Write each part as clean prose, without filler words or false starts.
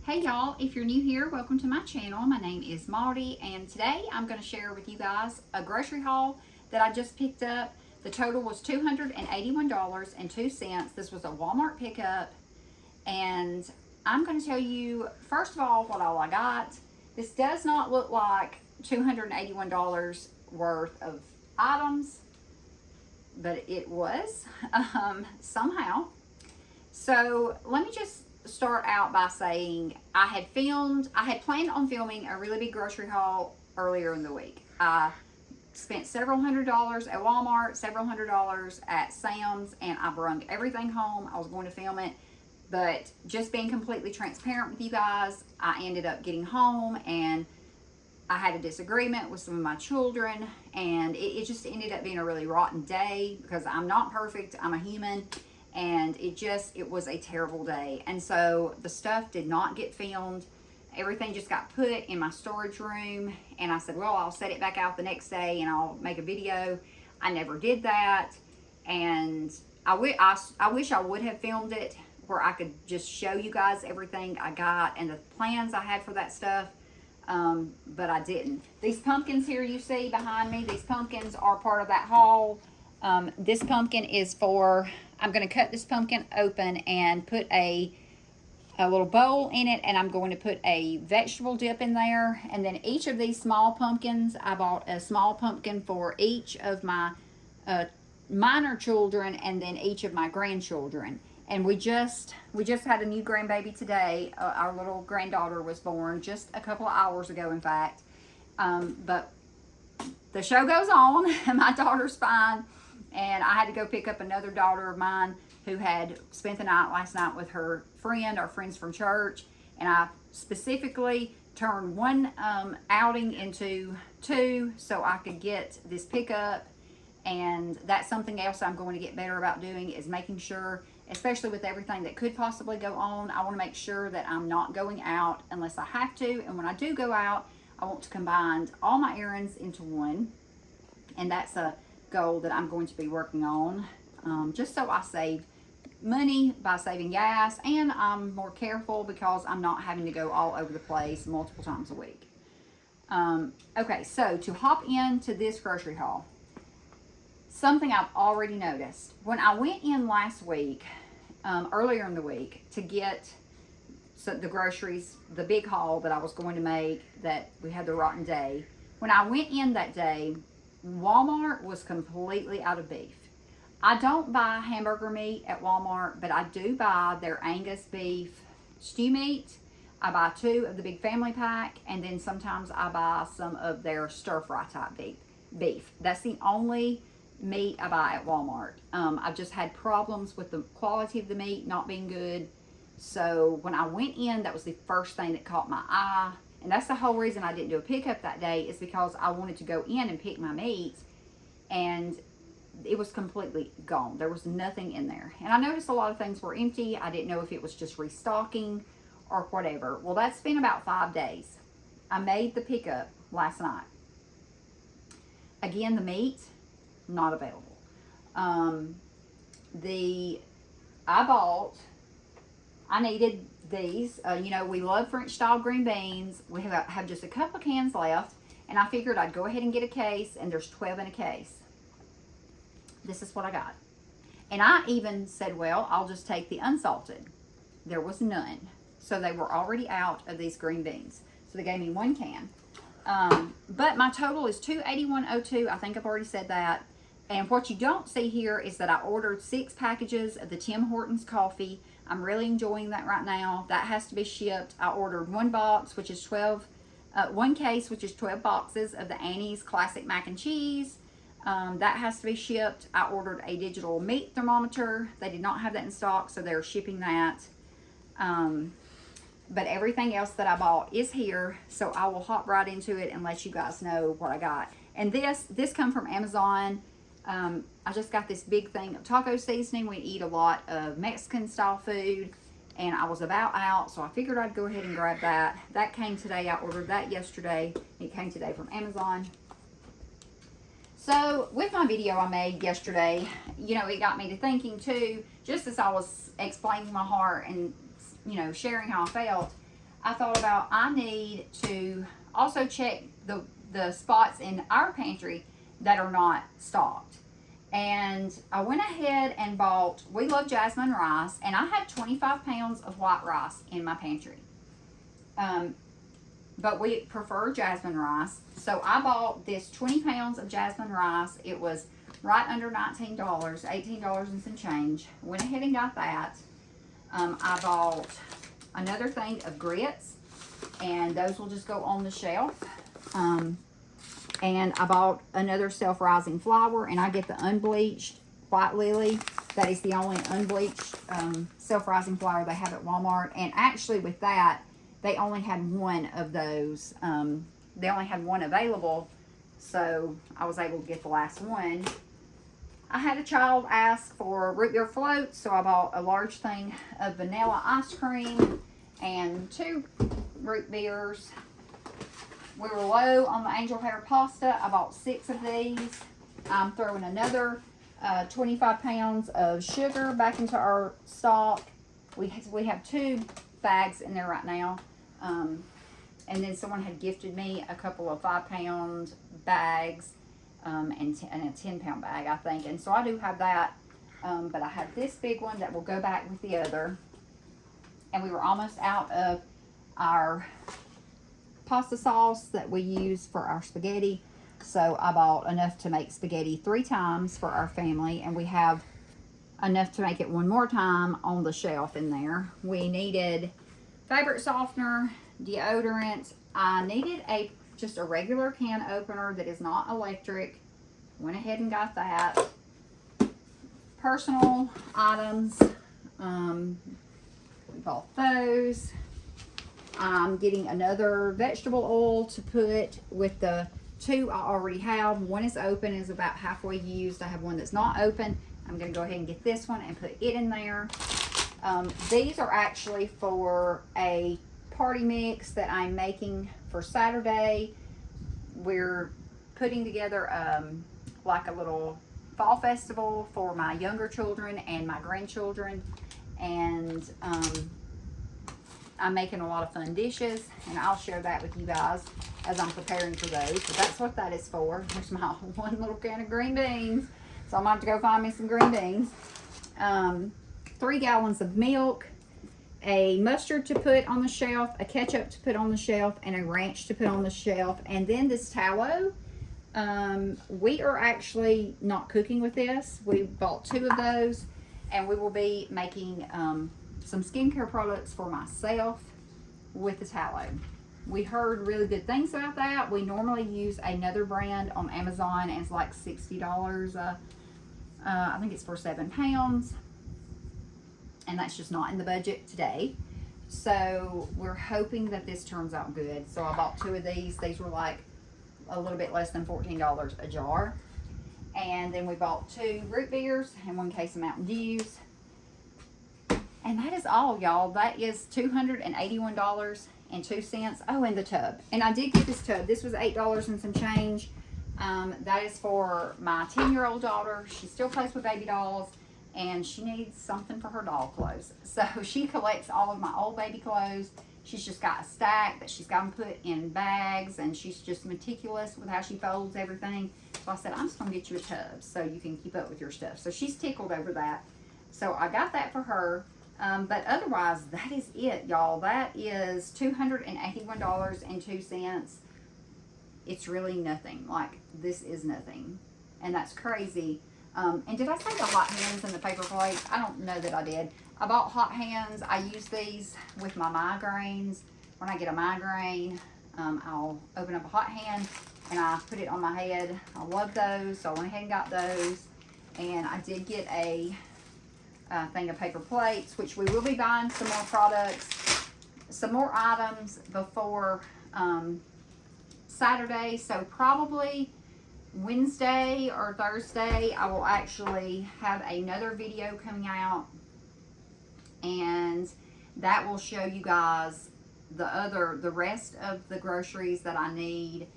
Hey y'all, if you're new here, welcome to my channel. My name is Maudie, and today I'm going to share with you guys a grocery haul that I just picked up. The total was $281.02. This was a Walmart pickup, and I'm going to tell you, first of all, what all I got. This does not look like $281 worth of items, but it was somehow. So let me just start out by saying I had planned on filming a really big grocery haul earlier in the week. I spent several $100s at Walmart, several $100s at Sam's, and I brung everything home. I was going to film it, but just being completely transparent with you guys, I ended up getting home and I had a disagreement with some of my children, and it just ended up being a really rotten day because I'm not perfect. I'm a human. And it was a terrible day. And so the stuff did not get filmed. Everything just got put in my storage room. And I said, well, I'll set it back out the next day and I'll make a video. I never did that. And I wish I would have filmed it where I could just show you guys everything I got and the plans I had for that stuff. But I didn't. These pumpkins here you see behind me, these pumpkins are part of that haul. This pumpkin is I'm going to cut this pumpkin open and put a little bowl in it, and I'm going to put a vegetable dip in there. And then each of these small pumpkins, I bought a small pumpkin for each of my minor children and then each of my grandchildren. And we just had a new grandbaby today. Our little granddaughter was born just a couple of hours ago, in fact. But the show goes on. My daughter's fine. And I had to go pick up another daughter of mine who had spent the night last night with her friend, our friends from church. And I specifically turned one outing into two so I could get this pickup. And that's something else I'm going to get better about doing, is making sure, especially with everything that could possibly go on, I want to make sure that I'm not going out unless I have to. And when I do go out, I want to combine all my errands into one. And that's a goal that I'm going to be working on, just so I save money by saving gas, and I'm more careful because I'm not having to go all over the place multiple times a week. Okay, so to hop into this grocery haul, something I've already noticed. When I went in last week, earlier in the week, to get the groceries, the big haul that I was going to make, that we had the rotten day, when I went in that day, Walmart was completely out of beef. I don't buy hamburger meat at Walmart, but I do buy their Angus beef stew meat. I buy 2 of the big family pack, and then sometimes I buy some of their stir fry type beef. That's the only meat I buy at Walmart. I've just had problems with the quality of the meat not being good. So when I went in, that was the first thing that caught my eye. And that's the whole reason I didn't do a pickup that day, is because I wanted to go in and pick my meat, and it was completely gone. There was nothing in there. And I noticed a lot of things were empty. I didn't know if it was just restocking or whatever. Well, that's been about 5 days. I made the pickup last night. Again, the meat, not available. I needed these. We love French style green beans. We have just a couple of cans left, and I figured I'd go ahead and get a case, and there's 12 in a case. This is what I got. And I even said, well, I'll just take the unsalted. There was none. So they were already out of these green beans. So they gave me 1 can. But my total is $281.02. I think I've already said that. And what you don't see here is that I ordered 6 packages of the Tim Hortons coffee. I'm really enjoying that right now. That has to be shipped. I ordered 1 box, which is 1 case, which is 12 boxes of the Annie's Classic Mac and Cheese. That has to be shipped. I ordered a digital meat thermometer. They did not have that in stock, so they're shipping that. But everything else that I bought is here, so I will hop right into it and let you guys know what I got. And this come from Amazon. I just got this big thing of taco seasoning. We eat a lot of Mexican style food, and I was about out, so I figured I'd go ahead and grab that. That came today. I ordered that yesterday. It came today from Amazon. So with my video I made yesterday, it got me to thinking too, just as I was explaining my heart and, sharing how I felt, I thought about I need to also check the spots in our pantry that are not stocked. And I went ahead and bought, we love jasmine rice, and I have 25 pounds of white rice in my pantry. But we prefer jasmine rice. So I bought this 20 pounds of jasmine rice. It was right under $19, $18 and some change. Went ahead and got that. I bought another thing of grits, and those will just go on the shelf. And I bought another self-rising flour, and I get the unbleached white lily. That is the only unbleached self-rising flour they have at Walmart. And actually with that, they only had one of those. They only had one available, so I was able to get the last one. I had a child ask for root beer floats, so I bought a large thing of vanilla ice cream and 2 root beers. We were low on the angel hair pasta. I bought 6 of these. I'm throwing another 25 pounds of sugar back into our stock. We have 2 bags in there right now. And then someone had gifted me a couple of 5-pound bags and a 10-pound bag, I think. And so I do have that. But I have this big one that will go back with the other. And we were almost out of our pasta sauce that we use for our spaghetti. So I bought enough to make spaghetti 3 times for our family. And we have enough to make it 1 more time on the shelf in there. We needed fabric softener, deodorant. I needed just a regular can opener that is not electric. Went ahead and got that. Personal items. We bought those. I'm getting another vegetable oil to put with the 2 I already have. One is open, is about halfway used. I have one that's not open. I'm going to go ahead and get this one and put it in there. These are actually for a party mix that I'm making for Saturday. We're putting together like a little fall festival for my younger children and my grandchildren, and I'm making a lot of fun dishes, and I'll share that with you guys as I'm preparing for those. So that's what that is for. There's my 1 little can of green beans, so I'm going to have to go find me some green beans. 3 gallons of milk, a mustard to put on the shelf, a ketchup to put on the shelf, and a ranch to put on the shelf. And then this tallow, we are actually not cooking with this. We bought 2 of those, and we will be making some skincare products for myself with the tallow. We heard really good things about that. We normally use another brand on Amazon, and it's like $60. I think it's for 7 pounds. And that's just not in the budget today. So we're hoping that this turns out good. So I bought 2 of these. These were like a little bit less than $14 a jar. And then we bought 2 root beers and 1 case of Mountain Dews. And that is all, y'all. That is $281.02. Oh, and the tub. And I did get this tub. This was $8 and some change. That is for my 10-year-old daughter. She still plays with baby dolls, and she needs something for her doll clothes. So she collects all of my old baby clothes. She's just got a stack that she's got them put in bags, and she's just meticulous with how she folds everything. So I said, I'm just going to get you a tub so you can keep up with your stuff. So she's tickled over that. So I got that for her. But otherwise, that is it, y'all. That is $281.02. It's really nothing. Like, this is nothing. And that's crazy. And did I say the hot hands and the paper plates? I don't know that I did. I bought hot hands. I use these with my migraines. When I get a migraine, I'll open up a hot hand and I put it on my head. I love those, so I went ahead and got those. And I did get a thing of paper plates, which we will be buying some more products, some more items before Saturday. So probably Wednesday or Thursday, I will actually have another video coming out, and that will show you guys the rest of the groceries that I need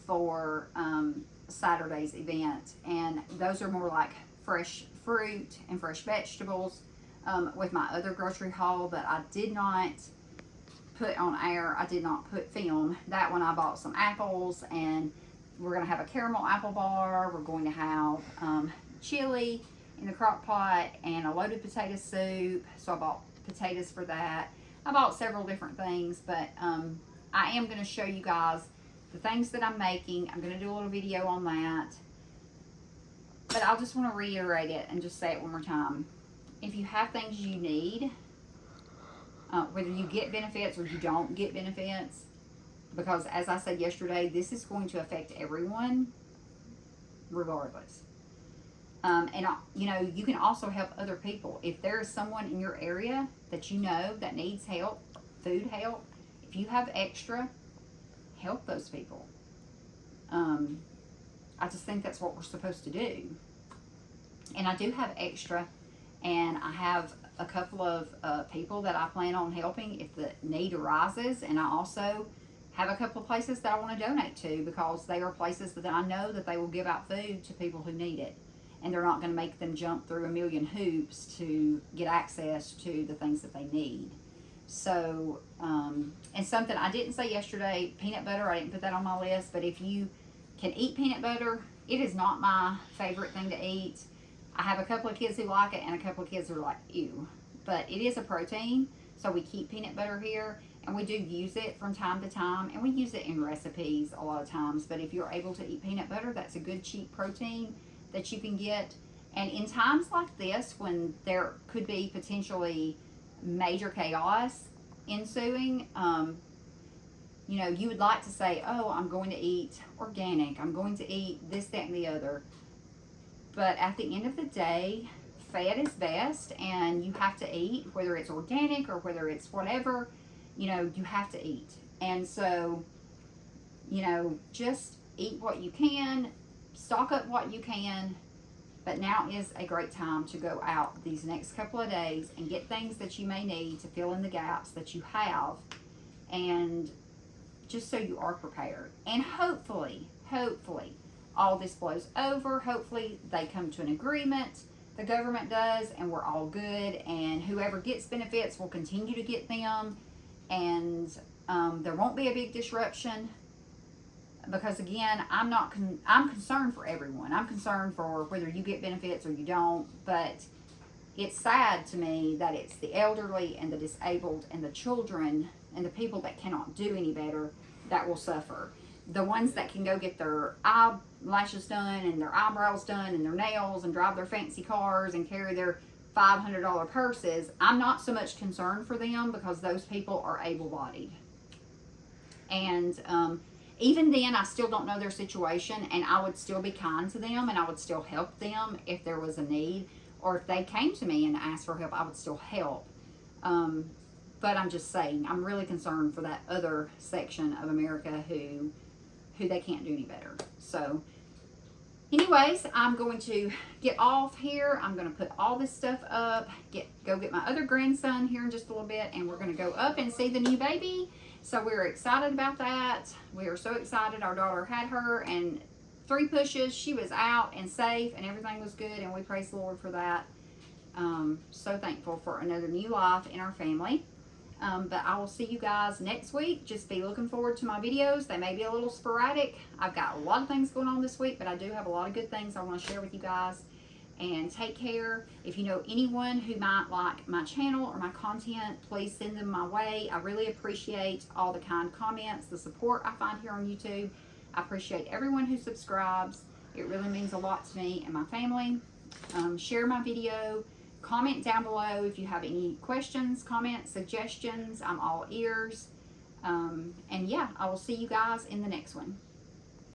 for Saturday's event. And those are more like fresh fruit and fresh vegetables with my other grocery haul that I did not put on air, I did not put film. That one I bought some apples, and we're going to have a caramel apple bar. We're going to have chili in the crock pot and a loaded potato soup. So I bought potatoes for that. I bought several different things, but I am going to show you guys the things that I'm making. I'm going to do a little video on that. But I just want to reiterate it and just say it one more time. If you have things you need, whether you get benefits or you don't get benefits, because as I said yesterday, this is going to affect everyone regardless. You know, you can also help other people. If there is someone in your area that you know that needs help, food help, if you have extra, help those people. I just think that's what we're supposed to do. And I do have extra, and I have a couple of people that I plan on helping if the need arises. And I also have a couple of places that I want to donate to, because they are places that I know that they will give out food to people who need it. And they're not going to make them jump through a million hoops to get access to the things that they need. So, and something I didn't say yesterday, peanut butter, I didn't put that on my list, but if you can eat peanut butter, it is not my favorite thing to eat. I have a couple of kids who like it and a couple of kids who are like, ew. But it is a protein, so we keep peanut butter here, and we do use it from time to time, and we use it in recipes a lot of times. But if you're able to eat peanut butter, that's a good cheap protein that you can get. And in times like this, when there could be potentially major chaos ensuing, you know, you would like to say, oh, I'm going to eat organic, I'm going to eat this, that, and the other. But at the end of the day, fat is best, and you have to eat, whether it's organic or whether it's whatever, you know, you have to eat. And so, you know, just eat what you can, stock up what you can. But now is a great time to go out these next couple of days and get things that you may need to fill in the gaps that you have, and just so you are prepared. And hopefully all this blows over. Hopefully they come to an agreement, the government does, and we're all good, and whoever gets benefits will continue to get them, and there won't be a big disruption. Because again, I'm concerned for everyone. I'm concerned for whether you get benefits or you don't. But it's sad to me that it's the elderly and the disabled and the children and the people that cannot do any better that will suffer. The ones that can go get their eyelashes done and their eyebrows done and their nails and drive their fancy cars and carry their $500 purses, I'm not so much concerned for them, because those people are able-bodied. And even then, I still don't know their situation, and I would still be kind to them, and I would still help them if there was a need, or if they came to me and asked for help, I would still help. But I'm just saying, I'm really concerned for that other section of America who they can't do any better. So anyways, I'm going to get off here. I'm going to put all this stuff up, go get my other grandson here in just a little bit, and we're going to go up and see the new baby. So we're excited about that. We are so excited. Our daughter had her, and 3 pushes. She was out and safe, and everything was good, and we praise the Lord for that. So thankful for another new life in our family. But I will see you guys next week. Just be looking forward to my videos. They may be a little sporadic. I've got a lot of things going on this week, but I do have a lot of good things I want to share with you guys. And take care. If you know anyone who might like my channel or my content, please send them my way. I really appreciate all the kind comments, the support I find here on YouTube. I appreciate everyone who subscribes. It really means a lot to me and my family. Share my video. Comment down below if you have any questions, comments, suggestions. I'm all ears. And yeah, I will see you guys in the next one.